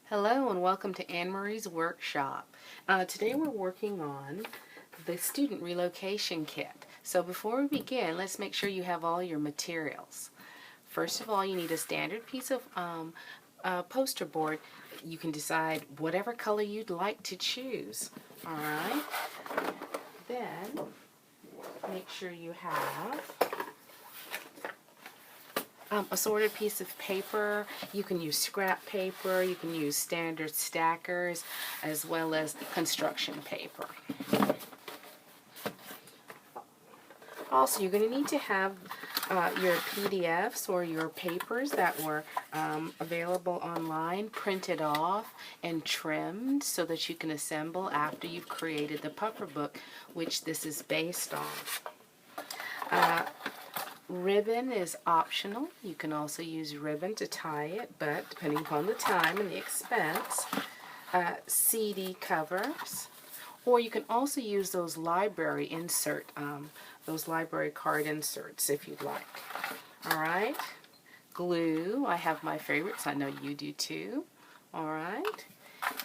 Hello and welcome to Anne Marie's workshop. Today we're working on the Student Relocation Kit. So before we begin, let's make sure you have all your materials. First of all, you need a standard piece of poster board. You can decide whatever color you'd like to choose. Alright. Then make sure you have a sorted piece of paper. You can use scrap paper, you can use standard stackers, as well as construction paper. Also, you're going to need to have your PDFs or your papers that were available online printed off and trimmed so that you can assemble after you've created the puffer book, which this is based on. Ribbon is optional. You can also use ribbon to tie it, but depending upon the time and the expense, CD covers, or you can also use those library those library card inserts if you'd like. All right, glue. I have my favorites. I know you do too. All right,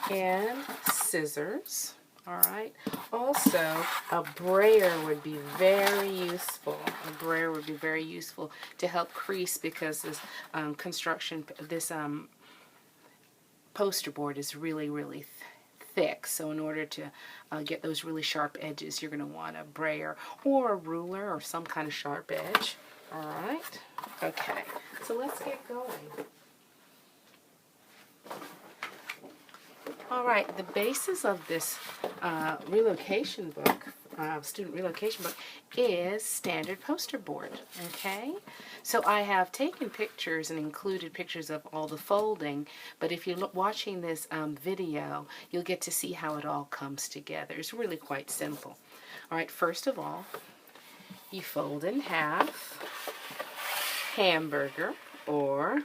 and scissors. Alright, also a brayer would be very useful. A brayer would be very useful to help crease because this poster board is really thick. So in order to get those really sharp edges, you're going to want a brayer or a ruler or some kind of sharp edge. Alright, okay, so let's get going. Alright, the basis of this relocation book, student relocation book, is standard poster board, okay? So I have taken pictures and included pictures of all the folding, but if you're watching this video, you'll get to see how it all comes together. It's really quite simple. Alright, first of all, you fold in half, hamburger, or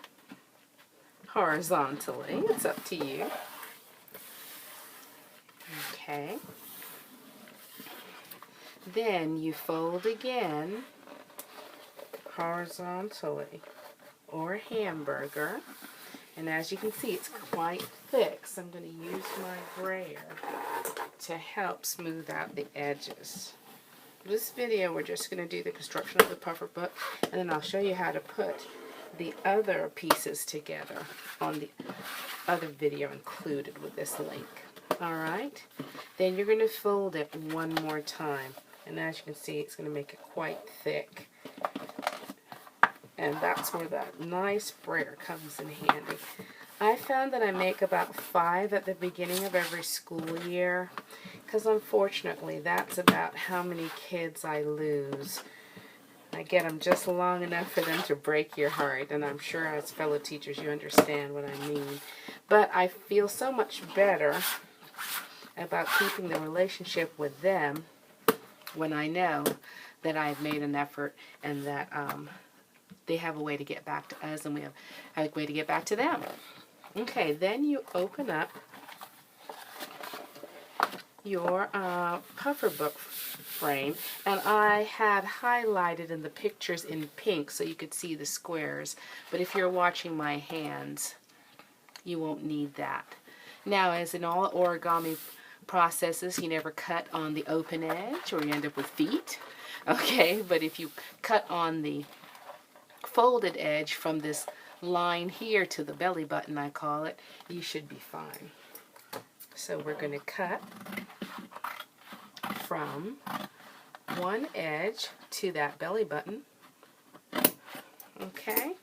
horizontally, it's up to you. Okay, then you fold again horizontally or hamburger, and as you can see it's quite thick, so I'm going to use my brayer to help smooth out the edges. This video we're just going to do the construction of the puffer book, and then I'll show you how to put the other pieces together on the other video included with this link. Alright, then you're going to fold it one more time, and as you can see it's going to make it quite thick, and that's where that nice brayer comes in handy. I found that I make about 5 at the beginning of every school year, because unfortunately that's about how many kids I lose. I get them just long enough for them to break your heart, and I'm sure as fellow teachers you understand what I mean. But I feel so much better about keeping the relationship with them when I know that I've made an effort and that they have a way to get back to us and we have a way to get back to them. Okay, then you open up your puffer book frame, and I had highlighted in the pictures in pink so you could see the squares, but if you're watching my hands you won't need that. Now, as in all origami processes, you never cut on the open edge or you end up with feet, okay? But if you cut on the folded edge from this line here to the belly button, I call it, you should be fine. So we're going to cut from one edge to that belly button, okay?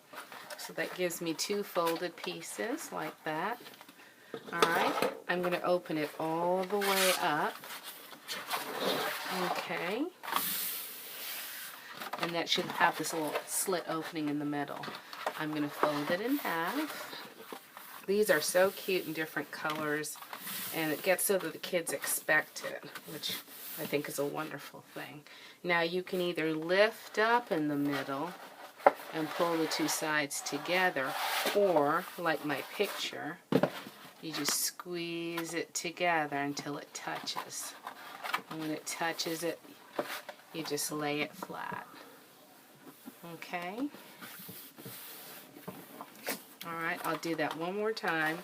So that gives me 2 folded pieces like that. Alright, I'm going to open it all the way up, okay, and that should have this little slit opening in the middle. I'm going to fold it in half. These are so cute in different colors, and it gets so that the kids expect it, which I think is a wonderful thing. Now you can either lift up in the middle and pull the 2 sides together, or, like my picture, you just squeeze it together until it touches. And when it touches it, you just lay it flat. Okay? Alright, I'll do that one more time.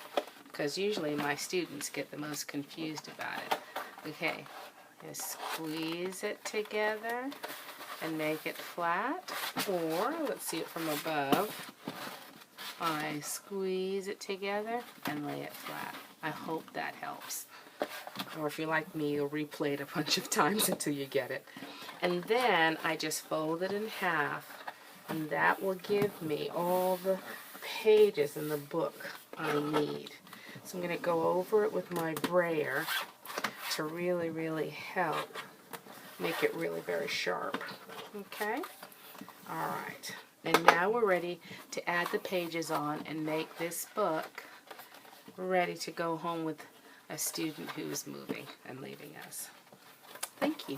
because usually my students get the most confused about it. Okay, just squeeze it together and make it flat, or let's see it from above. I squeeze it together and lay it flat. I hope that helps. Or if you're like me, you'll replay it a bunch of times until you get it. And then I just fold it in half, and that will give me all the pages in the book I need. So I'm going to go over it with my brayer to really, really help make it really very sharp. Okay? Alright. And now we're ready to add the pages on and make this book ready to go home with a student who's moving and leaving us. Thank you.